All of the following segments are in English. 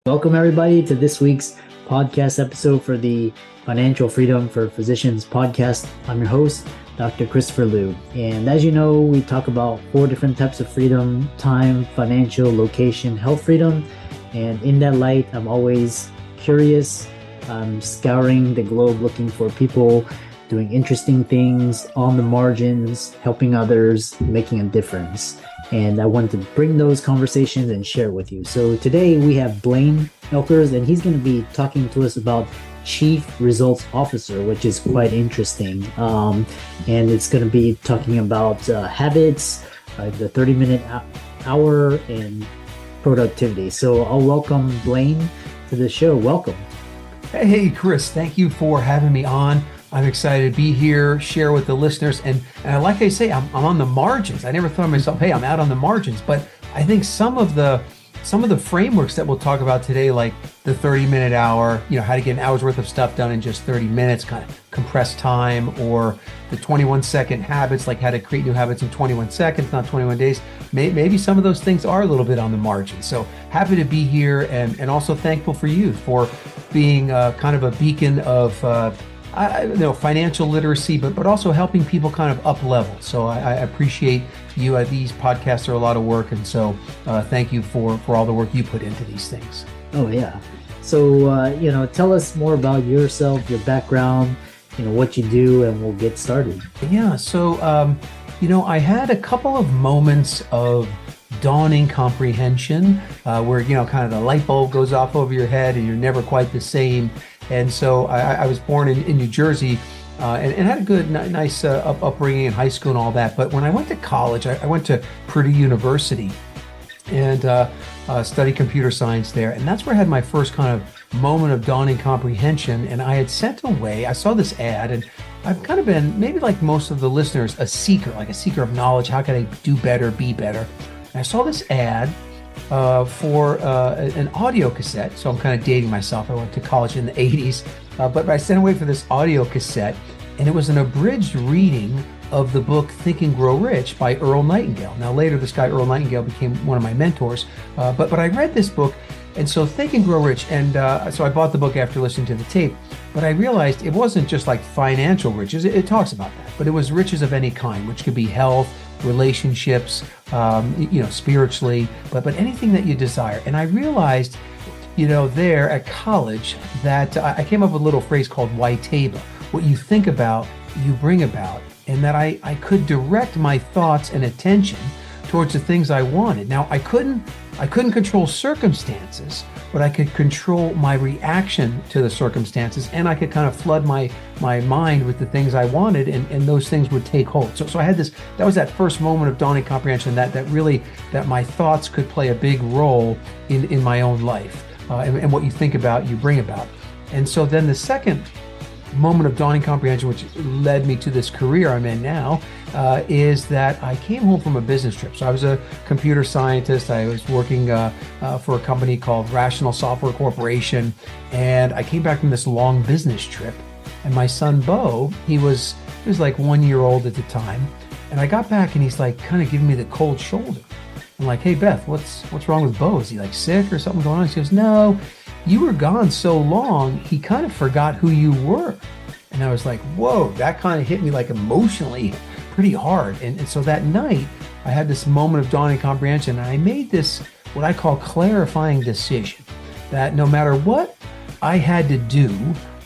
Welcome, everybody, to this week's podcast episode for the Financial Freedom for Physicians podcast. I'm your host, Dr. Christopher Liu. And as you know, we talk about 4 different types of freedom: time, financial, location, health freedom. And in that light, I'm always curious. I'm scouring the globe looking for people doing interesting things on the margins, helping others, making a difference. And I wanted to bring those conversations and share with you. So today we have Blaine Oelker, and he's going to be talking to us about Chief Results Officer, which is quite interesting. And it's going to be talking about habits, the 30-minute hour, and productivity. So I'll welcome Blaine to the show. Welcome. Hey, Chris, thank you for having me on. I'm excited to be here, share with the listeners. And like I say, I'm on the margins. I never thought of myself, hey, I'm out on the margins. But I think some of the frameworks that we'll talk about today, like the 30-minute hour, how to get an hour's worth of stuff done in just 30 minutes, kind of compressed time, or the 21-second habits, like how to create new habits in 21 seconds, not 21 days. Maybe some of those things are a little bit on the margin. So happy to be here, and also thankful for you for being kind of a beacon of financial literacy, but also helping people kind of up level. So I appreciate you. These podcasts are a lot of work, and so thank you for all the work you put into these things. Oh yeah. So tell us more about yourself, your background, what you do, and we'll get started. Yeah. So I had a couple of moments of dawning comprehension where kind of the light bulb goes off over your head and you're never quite the same. And so I was born in New Jersey and had a good, nice upbringing in high school and all that. But when I went to college, I went to Purdue University and studied computer science there. And that's where I had my first kind of moment of dawning comprehension. And I had sent away, I saw this ad, and I've kind of been, maybe like most of the listeners, a seeker of knowledge. How can I do better, be better? And I saw this ad for an audio cassette. So I'm kind of dating myself. I went to college in the 80s, but I sent away for this audio cassette, and it was an abridged reading of the book Think and Grow Rich by Earl Nightingale. Now later, this guy Earl Nightingale became one of my mentors, but I read this book, and so Think and Grow Rich, and so I bought the book after listening to the tape, but I realized it wasn't just like financial riches. It talks about that, but it was riches of any kind, which could be health, relationships, spiritually, but anything that you desire. And I realized, there at college that I came up with a little phrase called WYTAYBA. What you think about, you bring about, and that I could direct my thoughts and attention towards the things I wanted. Now, I couldn't control circumstances, but I could control my reaction to the circumstances, and I could kind of flood my mind with the things I wanted, and those things would take hold. So I had this, that was that first moment of dawning comprehension that my thoughts could play a big role in my own life, and what you think about, you bring about. And so then the second moment of dawning comprehension, which led me to this career I'm in now, is that I came home from a business trip. So I was a computer scientist. I was working for a company called Rational Software Corporation, and I came back from this long business trip. And my son Bo, he was like 1 year old at the time, and I got back and he's like kind of giving me the cold shoulder. I'm like, hey Beth, what's wrong with Bo? Is he like sick or something going on? She goes, no. You were gone so long, he kind of forgot who you were. And I was like, whoa, that kind of hit me like emotionally pretty hard. And so that night, I had this moment of dawning comprehension, and I made this, what I call clarifying decision, that no matter what I had to do,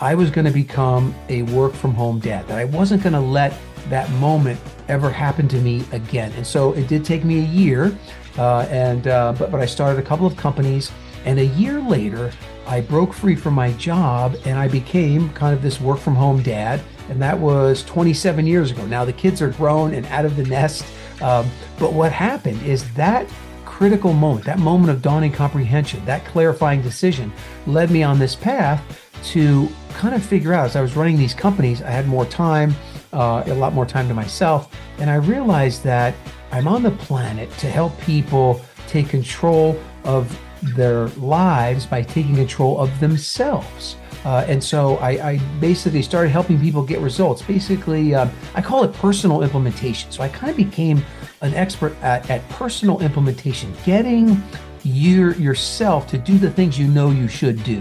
I was going to become a work from home dad, that I wasn't going to let that moment ever happen to me again. And so it did take me a year, but I started a couple of companies. And a year later, I broke free from my job and I became kind of this work from home dad. And that was 27 years ago. Now the kids are grown and out of the nest. But what happened is that critical moment, that moment of dawning comprehension, that clarifying decision led me on this path to kind of figure out, as I was running these companies, I had more time, a lot more time to myself. And I realized that I'm on the planet to help people take control of their lives by taking control of themselves. And so I basically started helping people get results. Basically, I call it personal implementation. So I kind of became an expert at personal implementation, getting yourself to do the things you know you should do.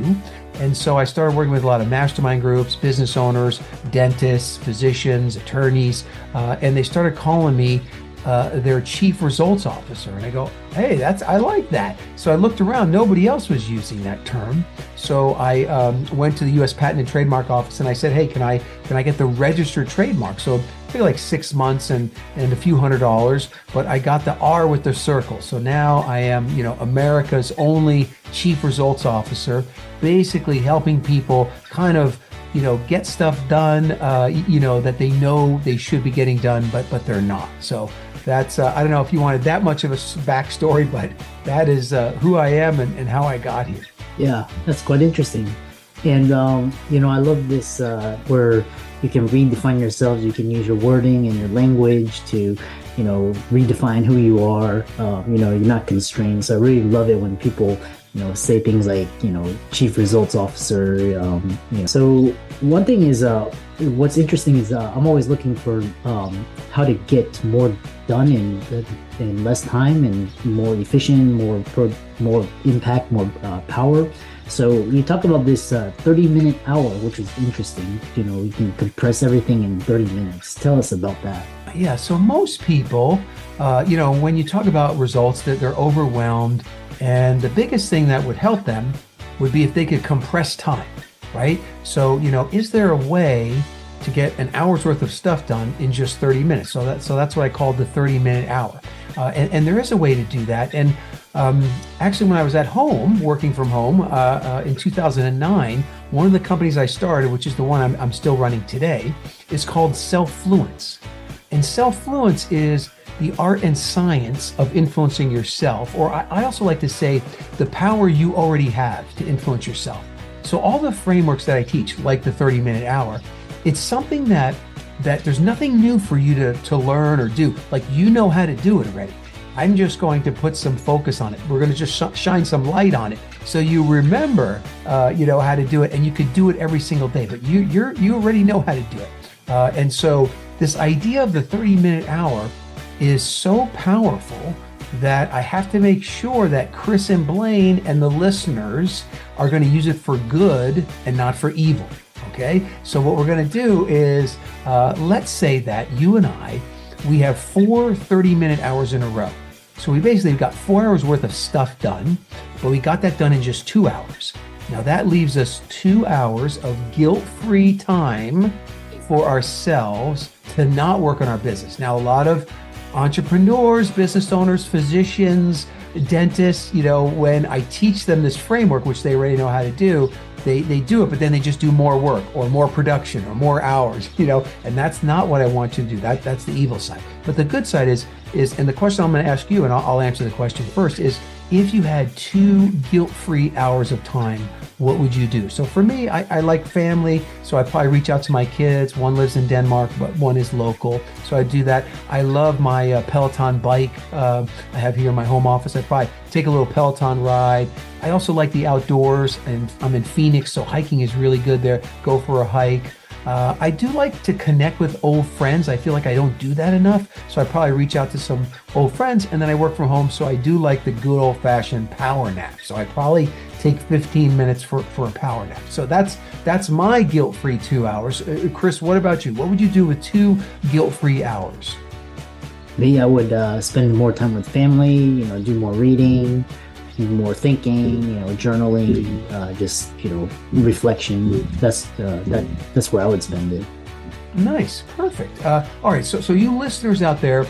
And so I started working with a lot of mastermind groups, business owners, dentists, physicians, attorneys, and they started calling me their chief results officer. And I go, hey, I like that. So I looked around, nobody else was using that term. So I went to the US Patent and Trademark Office and I said, hey, can I get the registered trademark? So it took like 6 months and a few $100s, but I got the R with the circle. So now I am, America's only chief results officer, basically helping people kind of get stuff done, that they know they should be getting done, but they're not. So that's, I don't know if you wanted that much of a backstory, but that is who I am and how I got here. Yeah, that's quite interesting. And, I love this where you can redefine yourselves. You can use your wording and your language to, redefine who you are. You're not constrained. So I really love it when people say things like, chief results officer. So one thing is, what's interesting is I'm always looking for how to get more done in less time and more efficient, more impact, more power. So you talk about this 30-minute hour, which is interesting. You can compress everything in 30 minutes. Tell us about that. Yeah. So most people, when you talk about results, that they're overwhelmed. And the biggest thing that would help them would be if they could compress time, right? So, is there a way to get an hour's worth of stuff done in just 30 minutes? So that's what I call the 30-minute hour. And there is a way to do that. And actually, when I was at home, working from home in 2009, one of the companies I started, which is the one I'm still running today, is called Self-Fluence. And Self-Fluence is the art and science of influencing yourself, or I also like to say the power you already have to influence yourself. So all the frameworks that I teach, like the 30-minute hour, it's something that there's nothing new for you to learn or do. Like, you know how to do it already. I'm just going to put some focus on it. We're going to just shine some light on it so you remember, how to do it, and you could do it every single day. But you already know how to do it. And so this idea of the 30-minute hour is so powerful that I have to make sure that Chris and Blaine and the listeners are going to use it for good and not for evil. Okay. So what we're going to do is, let's say that you and we have 4 30-minute hours in a row. So we basically got 4 hours worth of stuff done, but we got that done in just 2 hours. Now that leaves us 2 hours of guilt-free time for ourselves to not work on our business. Now, a lot of entrepreneurs, business owners, physicians, dentists, when I teach them this framework, which they already know how to do, they do it, but then they just do more work or more production or more hours, and that's not what I want you to do. That's the evil side. But the good side is, and the question I'm going to ask you, and I'll answer the question first, is if you had 2 guilt-free hours of time, what would you do? So for me, I like family, so I probably reach out to my kids. One lives in Denmark, but one is local, so I do that. I love my Peloton bike I have here in my home office. I probably take a little Peloton ride. I also like the outdoors, and I'm in Phoenix, so hiking is really good there. Go for a hike. I do like to connect with old friends. I feel like I don't do that enough, so I probably reach out to some old friends, and then I work from home, so I do like the good old-fashioned power nap. So I probably take 15 minutes for a power nap. So that's my guilt-free 2 hours. Chris, what about you? What would you do with 2 guilt-free hours? Me, I would spend more time with family, do more reading, do more thinking, journaling, just, reflection. That's where I would spend it. Nice. Perfect. All right. So you listeners out there,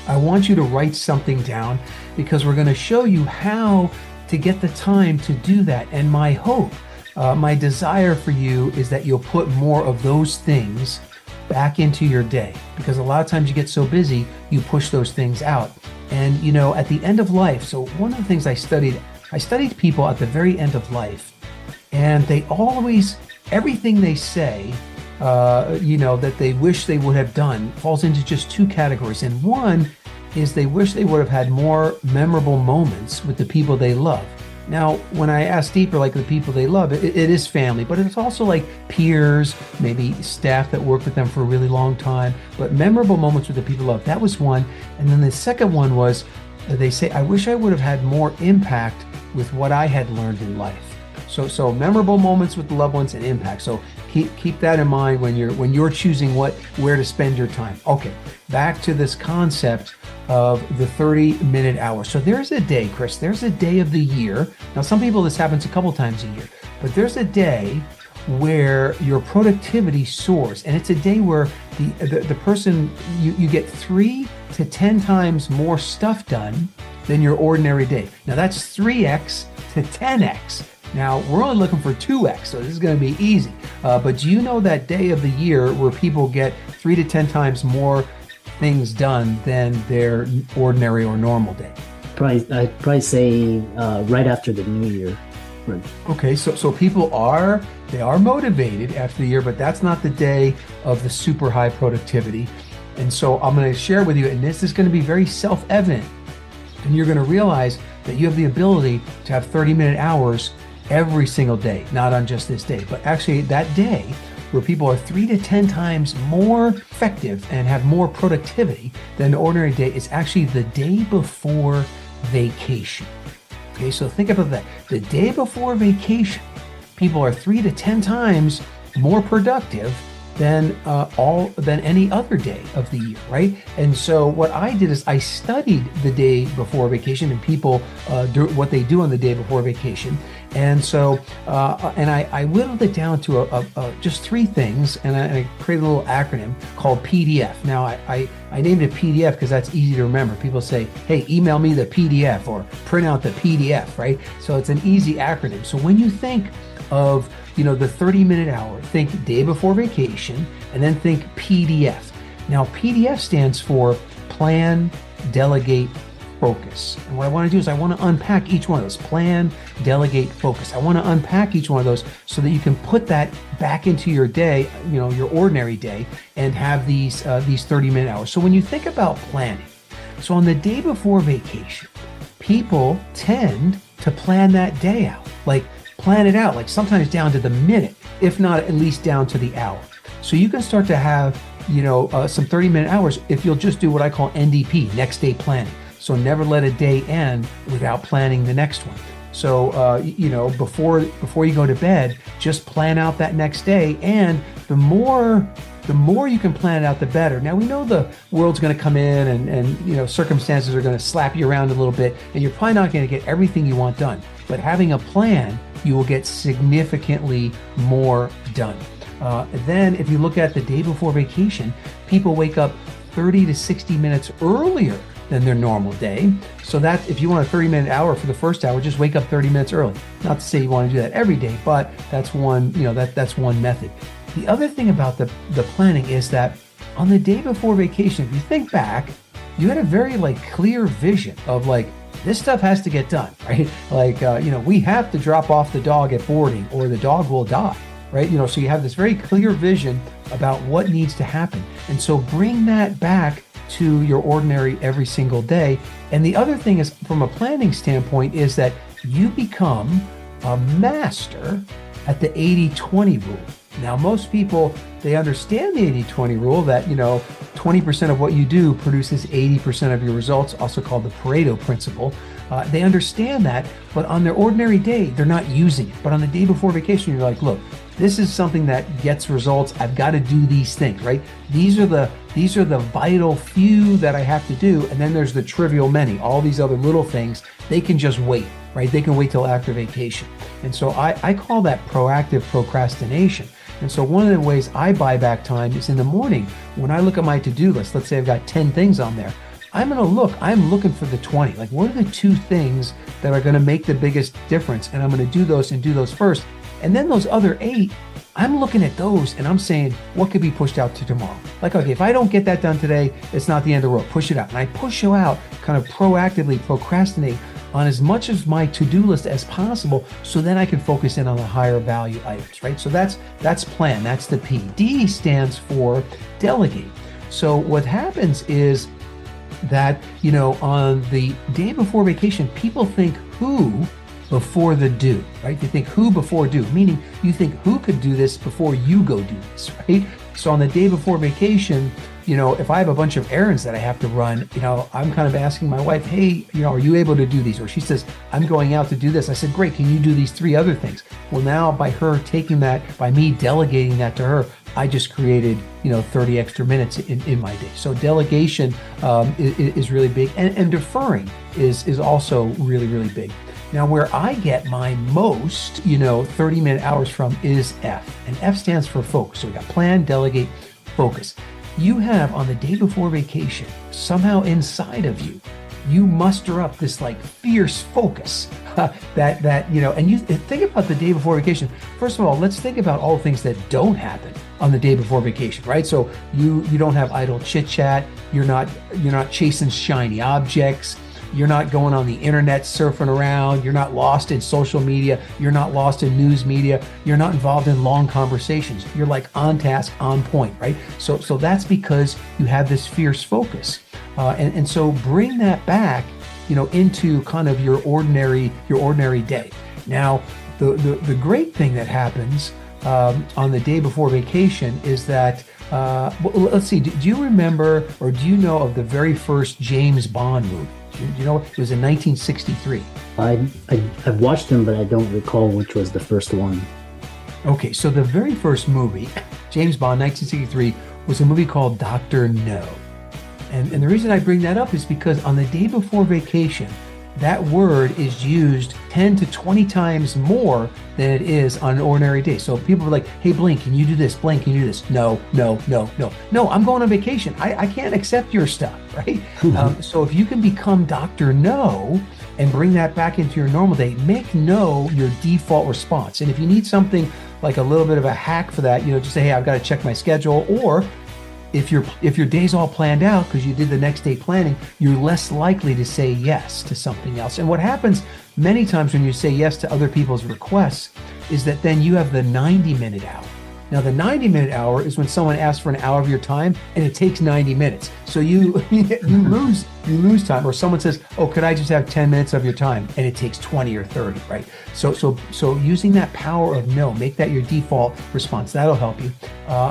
I want you to write something down, because we're going to show you how to get the time to do that. And my hope, my desire for you is that you'll put more of those things back into your day, because a lot of times you get so busy, you push those things out. And, at the end of life, so one of the things I studied people at the very end of life, and they always, everything they say, that they wish they would have done falls into just 2 categories. And one is they wish they would have had more memorable moments with the people they love. Now, when I ask deeper, like the people they love, it is family, but it's also like peers, maybe staff that work with them for a really long time, but memorable moments with the people they love. That was one. And then the second one was they say, I wish I would have had more impact with what I had learned in life. So memorable moments with the loved ones and impact. So keep that in mind when you're choosing where to spend your time. Okay, back to this concept of the 30-minute hour. So there's a day, Chris, there's a day of the year. Now, some people, this happens a couple times a year, but there's a day where your productivity soars. And it's a day where the person, you get 3 to 10 times more stuff done than your ordinary day. Now that's 3x to 10x. Now we're only looking for 2x, so this is going to be easy. But do you know that day of the year where people get 3 to 10 times more things done than their ordinary or normal day? I'd probably say right after the new year. Right. Okay, so people are motivated after the year, but that's not the day of the super high productivity. And so I'm going to share with you, and this is going to be very self-evident, and you're going to realize that you have the ability to have 30-minute hours every single day, not on just this day, but actually that day where people are 3 to 10 times more effective and have more productivity than an ordinary day is actually the day before vacation. Okay, so think about that. The day before vacation, people are 3 to 10 times more productive than any other day of the year, right? And so what I did is I studied the day before vacation and people do what they do on the day before vacation. And so I whittled it down to just 3 things, and I created a little acronym called PDF. Now I named it PDF because that's easy to remember. People say, hey, email me the PDF or print out the PDF, right? So it's an easy acronym. So when you think of the 30-minute hour, think day before vacation, and then think PDF. Now PDF stands for plan, delegate, focus. And what I want to do is I want to unpack each one of those. Plan, delegate, focus. I want to unpack each one of those so that you can put that back into your day, your ordinary day, and have these 30-minute hours. So when you think about planning, so on the day before vacation, people tend to plan that day out, plan it out, sometimes down to the minute, if not at least down to the hour. So you can start to have, some 30-minute hours if you'll just do what I call NDP, next day planning. So never let a day end without planning the next one. So, before you go to bed, just plan out that next day. And the more you can plan it out, the better. Now, we know the world's going to come in and circumstances are going to slap you around a little bit, and you're probably not going to get everything you want done. But having a plan, you will get significantly more done. Then if you look at the day before vacation, people wake up 30 to 60 minutes earlier than their normal day. So that if you want a 30-minute hour for the first hour, just wake up 30 minutes early. Not to say you want to do that every day, but that's one, that's one method. The other thing about the planning is that on the day before vacation, if you think back, you had a very clear vision of this stuff has to get done, right? We have to drop off the dog at boarding or the dog will die, right? So you have this very clear vision about what needs to happen. And so bring that back to your ordinary every single day. And the other thing is, from a planning standpoint, is that you become a master at the 80-20 rule. Now, most people, they understand the 80-20 rule that, 20% of what you do produces 80% of your results, also called the Pareto principle. They understand that, but on their ordinary day, they're not using it. But on the day before vacation, you're like, look, this is something that gets results. I've got to do these things, right? These are the vital few that I have to do. And then there's the trivial many, all these other little things, they can just wait, right? They can wait till after vacation. And so I call that proactive procrastination. And so one of the ways I buy back time is in the morning when I look at my to-do list. Let's say I've got 10 things on there. I'm looking for the 20. What are the 2 things that are going to make the biggest difference? And I'm going to do those first. And then those other 8, I'm looking at those and I'm saying, what could be pushed out to tomorrow? Okay, if I don't get that done today, it's not the end of the world. Push it out. And I push you out, kind of proactively procrastinate on as much of my to-do list as possible, so then I can focus in on the higher value items, right? So that's plan, that's the P. D stands for delegate. So what happens is that, on the day before vacation, people think who before the do, right? They think who before do, meaning you think who could do this before you go do this, right? So on the day before vacation, if I have a bunch of errands that I have to run, I'm kind of asking my wife, hey, are you able to do these? Or she says, I'm going out to do this. I said, great, can you do these 3 other things? Well, now by her taking that, by me delegating that to her, I just created, 30 extra minutes in my day. So delegation is really big, and deferring is also really, really big. Now, where I get my most, 30-minute hours from is F, and F stands for focus. So we got plan, delegate, focus. You have on the day before vacation, somehow inside of you, you muster up this like fierce focus and you think about the day before vacation. First of all, let's think about all the things that don't happen on the day before vacation, right? So you don't have idle chit chat. You're not chasing shiny objects. You're not going on the internet surfing around. You're not lost in social media. You're not lost in news media. You're not involved in long conversations. You're like on task, on point, right? So that's because you have this fierce focus. And so bring that back, into kind of your ordinary day. Now, the great thing that happens on the day before vacation is that, let's see, do you remember or do you know of the very first James Bond movie? You know, it was in 1963. I've watched them, but I don't recall which was the first one. Okay, so the very first movie, James Bond, 1963, was a movie called Dr. No. And the reason I bring that up is because on the day before vacation, that word is used 10 to 20 times more than it is on an ordinary day. So people are like, hey, Blaine, can you do this? Blaine, can you do this? No, I'm going on vacation. I can't accept your stuff, right? So if you can become Dr. No and bring that back into your normal day, make no your default response. And if you need something like a little bit of a hack for that, just say, hey, I've got to check my schedule. Or if your day's all planned out because you did the next day planning, you're less likely to say yes to something else. And what happens many times when you say yes to other people's requests is that then you have the 90-minute hour. Now, the 90-minute hour is when someone asks for an hour of your time and it takes 90 minutes. So you lose time. Or someone says, oh, could I just have 10 minutes of your time? And it takes 20 or 30, right? So using that power of no, make that your default response. That'll help you.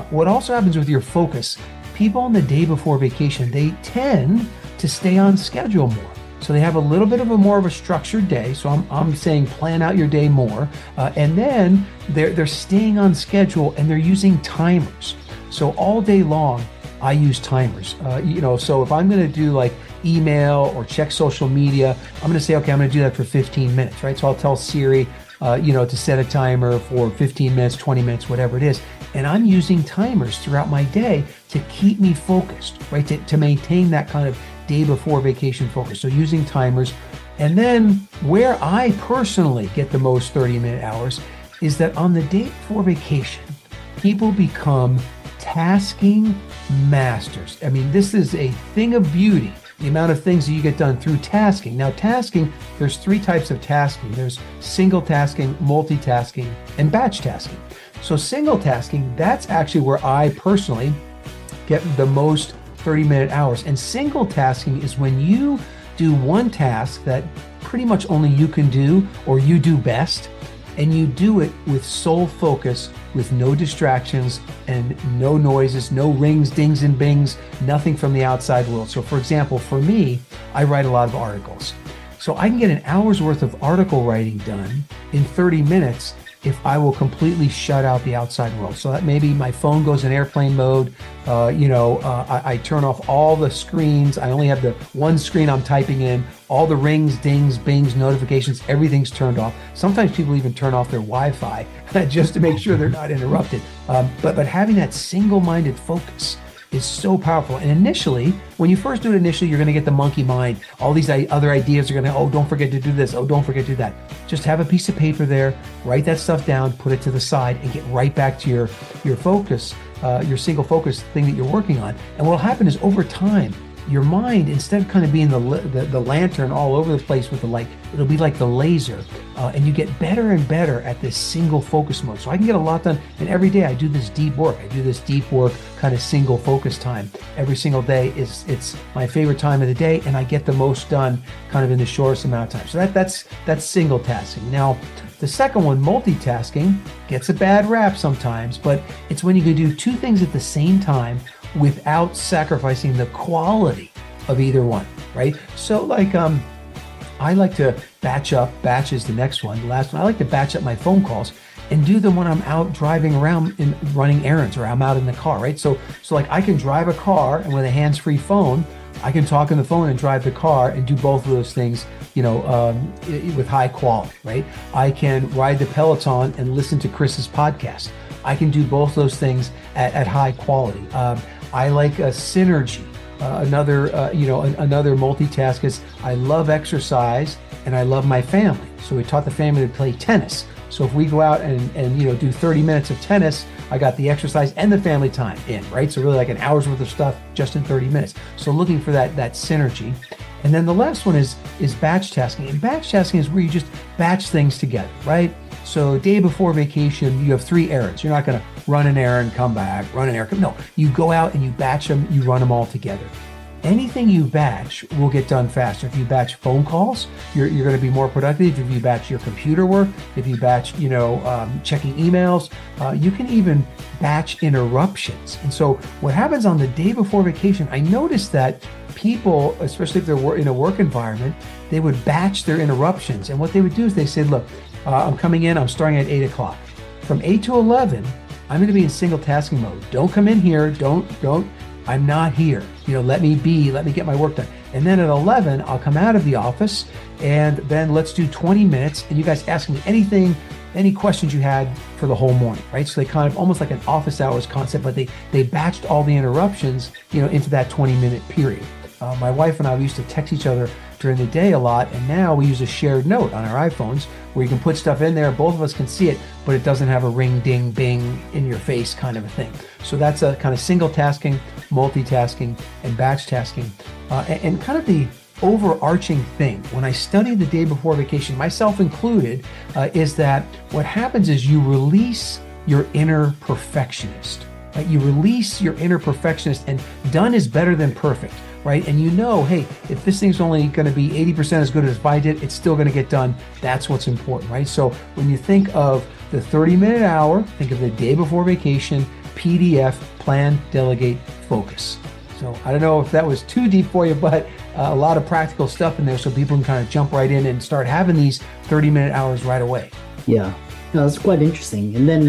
What also happens with your focus, people on the day before vacation, they tend to stay on schedule more. So they have a little bit of more of a structured day. So I'm saying plan out your day more. And then they're staying on schedule and they're using timers. So all day long, I use timers. So if I'm going to do like email or check social media, I'm going to say, okay, I'm going to do that for 15 minutes, right? So I'll tell Siri, to set a timer for 15 minutes, 20 minutes, whatever it is. And I'm using timers throughout my day to keep me focused, right? To maintain that kind of day before vacation focus. So using timers. And then where I personally get the most 30-minute hours is that on the day before vacation, people become tasking masters. I mean, this is a thing of beauty, the amount of things that you get done through tasking. Now, tasking, there's 3 types of tasking. There's single tasking, multitasking, and batch tasking. So single tasking, that's actually where I personally get the most 30-minute hours. And single tasking is when you do one task that pretty much only you can do or you do best, and you do it with sole focus, with no distractions and no noises, no rings, dings, and bings, nothing from the outside world. So for example, for me, I write a lot of articles. So I can get an hour's worth of article writing done in 30 minutes if I will completely shut out the outside world. So that maybe my phone goes in airplane mode, I turn off all the screens. I only have the one screen I'm typing in, all the rings, dings, bings, notifications, everything's turned off. Sometimes people even turn off their Wi-Fi just to make sure they're not interrupted. But having that single-minded focus is so powerful. And initially, when you first do it you're going to get the monkey mind. All these other ideas are going to, oh, don't forget to do this. Oh, don't forget to do that. Just have a piece of paper there, write that stuff down, put it to the side, and get right back to your focus, your single focus thing that you're working on. And what'll happen is over time, your mind, instead of kind of being the lantern all over the place with the light, it'll be like the laser, and you get better and better at this single focus mode. So I can get a lot done, and every day I do this deep work. I do this deep work kind of single focus time. Every single day it's my favorite time of the day, and I get the most done kind of in the shortest amount of time. So that's single tasking. Now, the second one, multitasking, gets a bad rap sometimes, but it's when you can do two things at the same time without sacrificing the quality of either one, right? So like, I like to batch is the next one, the last one. I like to batch up my phone calls and do them when I'm out driving around and running errands, or I'm out in the car, right? So like I can drive a car, and with a hands-free phone, I can talk on the phone and drive the car and do both of those things, with high quality, right? I can ride the Peloton and listen to Chris's podcast. I can do both those things at high quality. I like a synergy. Another multitask is I love exercise and I love my family. So we taught the family to play tennis. So if we go out and do 30 minutes of tennis, I got the exercise and the family time in, right? So really like an hour's worth of stuff just in 30 minutes. So looking for that synergy. And then the last one is batch tasking. And batch tasking is where you just batch things together, right? So day before vacation, you have 3 errands. You're not going to run an errand, come back, run an errand. No, you go out and you batch them, you run them all together. Anything you batch will get done faster. If you batch phone calls, you're going to be more productive. If you batch your computer work, if you batch, checking emails, you can even batch interruptions. And so what happens on the day before vacation, I noticed that people, especially if they're in a work environment, they would batch their interruptions. And what they would do is they said, look, I'm coming in, I'm starting at 8 o'clock. From 8 to 11, I'm going to be in single tasking mode. Don't come in here. Don't. I'm not here. Let me get my work done. And then at 11, I'll come out of the office, and then let's do 20 minutes. And you guys ask me any questions you had for the whole morning, right? So they kind of almost like an office hours concept, but they batched all the interruptions, into that 20-minute period. My wife and I, we used to text each other during the day a lot, and now we use a shared note on our iPhones where you can put stuff in there, both of us can see it, but it doesn't have a ring, ding, bing in your face kind of a thing. So that's a kind of single tasking, multitasking, and batch tasking. And kind of the overarching thing when I study the day before vacation, myself included, is that what happens is you release your inner perfectionist. Right? You release your inner perfectionist, and done is better than perfect. Right? And hey, if this thing's only going to be 80% as good as if I did, it's still going to get done. That's what's important, right? So when you think of the 30-minute hour, think of the day before vacation, PDF, plan, delegate, focus. So I don't know if that was too deep for you, but a lot of practical stuff in there so people can kind of jump right in and start having these 30-minute hours right away. Yeah, no, that's quite interesting. And then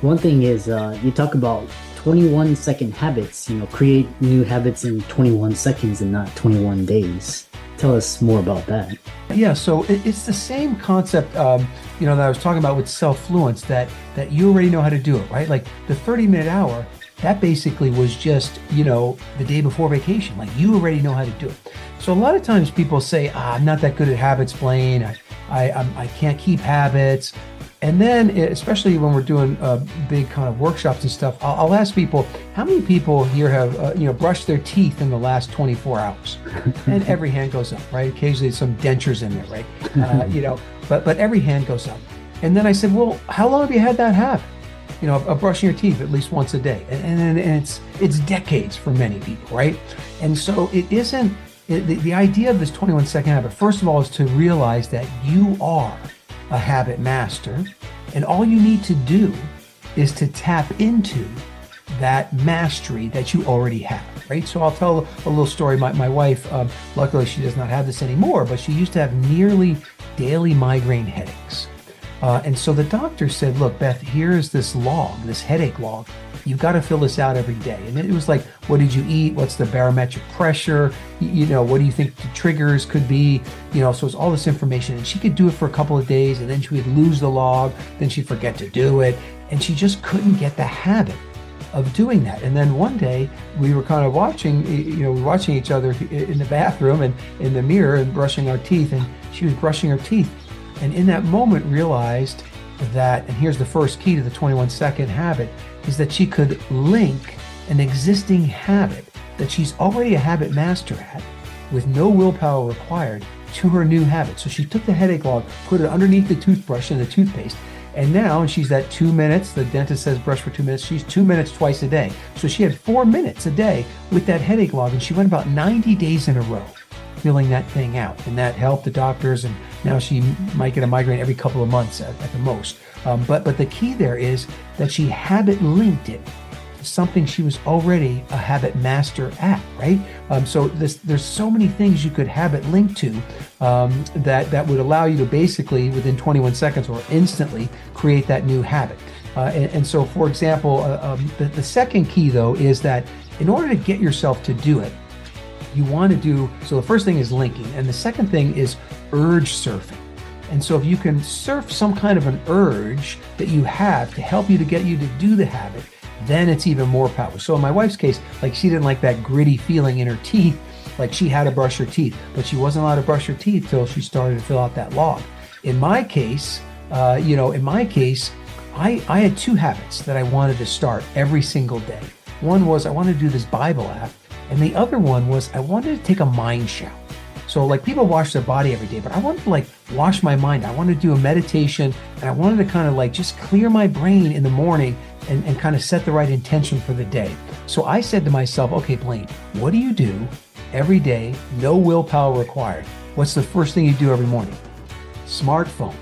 one thing is you talk about 21-second habits, create new habits in 21 seconds and not 21 days. Tell us more about that. Yeah, so it's the same concept, that I was talking about with self-fluence, that you already know how to do it, right? Like the 30-minute hour, that basically was just, the day before vacation. Like you already know how to do it. So a lot of times people say, I'm not that good at habits, Blaine. I can't keep habits. And then, especially when we're doing big kind of workshops and stuff, I'll ask people, how many people here have, brushed their teeth in the last 24 hours? And every hand goes up, right? Occasionally some dentures in there, right? But every hand goes up. And then I said, well, how long have you had that habit? Of brushing your teeth at least once a day. And it's decades for many people, right? And so it isn't, the idea of this 21-second habit, first of all, is to realize that you are a habit master, and all you need to do is to tap into that mastery that you already have, right? So I'll tell a little story. My wife, luckily she does not have this anymore, but she used to have nearly daily migraine headaches. And so the doctor said, look, Beth, here's this log, this headache log. You've got to fill this out every day. And it was like, what did you eat? What's the barometric pressure? What do you think the triggers could be? So it's all this information. And she could do it for a couple of days, and then she would lose the log. Then she'd forget to do it. And she just couldn't get the habit of doing that. And then one day we were kind of watching each other in the bathroom and in the mirror and brushing our teeth. And she was brushing her teeth. And in that moment realized that, and here's the first key to the 21-second habit, is that she could link an existing habit that she's already a habit master at, with no willpower required, to her new habit. So she took the headache log, put it underneath the toothbrush and the toothpaste, and now she's at 2 minutes. The dentist says brush for 2 minutes. She's 2 minutes twice a day. So she had 4 minutes a day with that headache log, and she went about 90 days in a row filling that thing out. And that helped the doctors, and now she might get a migraine every couple of months at the most. But the key there is that she habit linked it to something she was already a habit master at, right? So there's so many things you could habit link to that would allow you to basically within 21 seconds or instantly create that new habit. And so, for example, the second key though is that in order to get yourself to do it, you want to do, so the first thing is linking, and the second thing is urge surfing. And so if you can surf some kind of an urge that you have to help you to get you to do the habit, then it's even more powerful. So in my wife's case, like she didn't like that gritty feeling in her teeth, like she had to brush her teeth, but she wasn't allowed to brush her teeth till she started to fill out that log. In my case, I had two habits that I wanted to start every single day. One was I wanted to do this Bible app, and the other one was I wanted to take a mind shower. So like people wash their body every day, but I wanted to like wash my mind. I wanted to do a meditation, and I wanted to kind of like just clear my brain in the morning and kind of set the right intention for the day. So I said to myself, okay, Blaine, what do you do every day? No willpower required. What's the first thing you do every morning? Smartphone.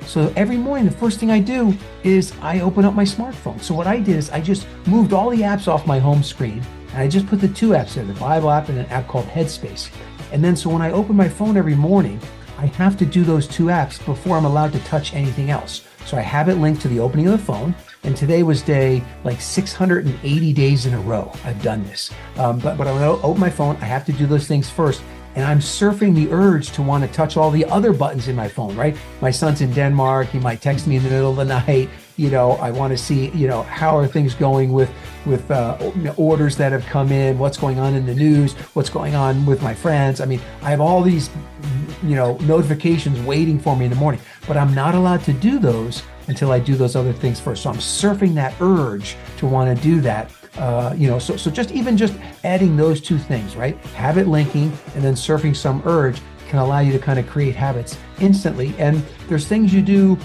So every morning, the first thing I do is I open up my smartphone. So what I did is I just moved all the apps off my home screen, and I just put the two apps there, the Bible app and an app called Headspace. And then so when I open my phone every morning, I have to do those two apps before I'm allowed to touch anything else. So I have it linked to the opening of the phone. And today was day like 680 days in a row I've done this. But I'm going to open my phone. I have to do those things first. And I'm surfing the urge to want to touch all the other buttons in my phone, right? My son's in Denmark. He might text me in the middle of the night. I want to see, how are things going with orders that have come in, what's going on in the news, what's going on with my friends. I mean, I have all these, notifications waiting for me in the morning, but I'm not allowed to do those until I do those other things first. So I'm surfing that urge to want to do that. So just adding those two things, right? Habit linking and then surfing some urge can allow you to kind of create habits instantly. And there's things you do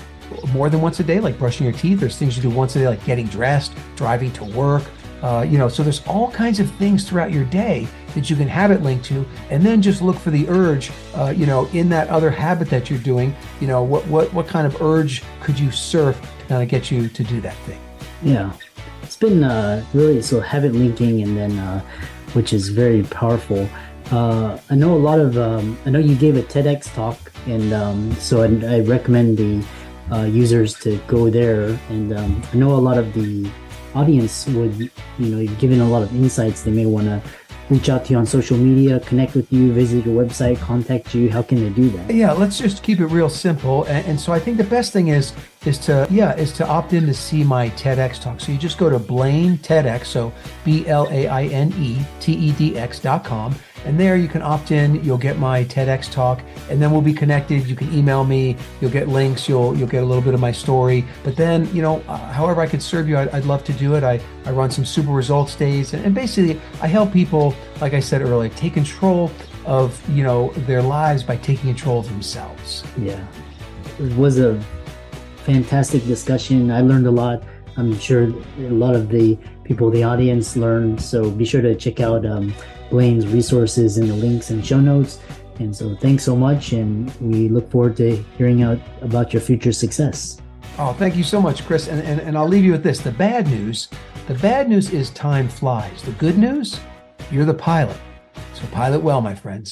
more than once a day, like brushing your teeth. There's things you do once a day, like getting dressed, driving to work. So there's all kinds of things throughout your day that you can habit link to, and then just look for the urge, in that other habit that you're doing. What kind of urge could you surf to kind of get you to do that thing? Yeah, it's been really so habit linking, and then which is very powerful. I know a lot of I know you gave a TEDx talk, and so I recommend the users to go there. And I know a lot of the audience would, you've given a lot of insights. They may want to reach out to you on social media, connect with you, visit your website, contact you. How can they do that? Yeah, let's just keep it real simple. And so I think the best thing is to opt in to see my TEDx talk. So you just go to Blaine TEDx, so BLAINETEDx.com. And there you can opt in, you'll get my TEDx talk, and then we'll be connected. You can email me, you'll get links, you'll get a little bit of my story. But then, however I could serve you, I'd love to do it. I run some super results days, and basically I help people, like I said earlier, take control of, their lives by taking control of themselves. Yeah, it was a fantastic discussion. I learned a lot. I'm sure a lot of the people in the audience learned. So be sure to check out Blaine's resources in the links and show notes. And so thanks so much, and we look forward to hearing out about your future success. Oh, thank you so much, Chris. And I'll leave you with this. The bad news is time flies. The good news, you're the pilot. So pilot well, my friends.